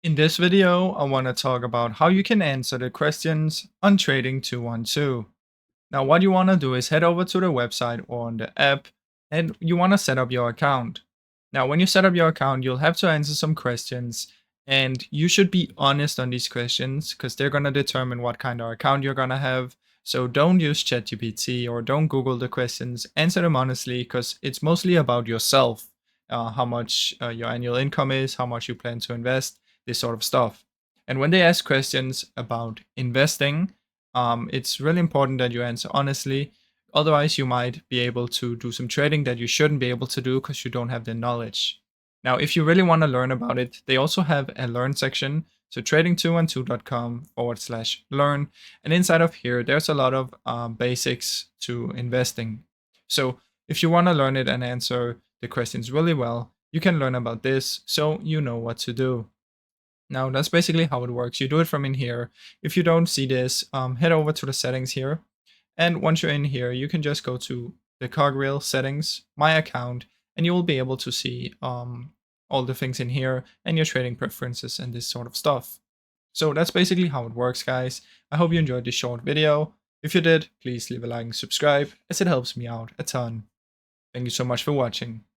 In this video, I want to talk about how you can answer the questions on Trading 212. Now, what you want to do is head over to the website or on the app and you want to set up your account. Now, when you set up your account, you'll have to answer some questions and you should be honest on these questions because they're going to determine what kind of account you're going to have. So don't use ChatGPT or don't Google the questions. Answer them honestly because it's mostly about yourself, how much your annual income is, how much you plan to invest, this sort of stuff. And when they ask questions about investing, it's really important that you answer honestly. Otherwise, you might be able to do some trading that you shouldn't be able to do because you don't have the knowledge. Now, if you really want to learn about it, they also have a learn section. So trading212.com/learn. And inside of here, there's a lot of basics to investing. So if you want to learn it and answer the questions really well, you can learn about this so you know what to do. Now that's basically how it works. You do it from in here. If you don't see this, head over to the settings here. And once you're in here, you can just go to the cogwheel settings, my account, and you will be able to see all the things in here and your trading preferences and this sort of stuff. So that's basically how it works, guys. I hope you enjoyed this short video. If you did, please leave a like and subscribe as it helps me out a ton. Thank you so much for watching.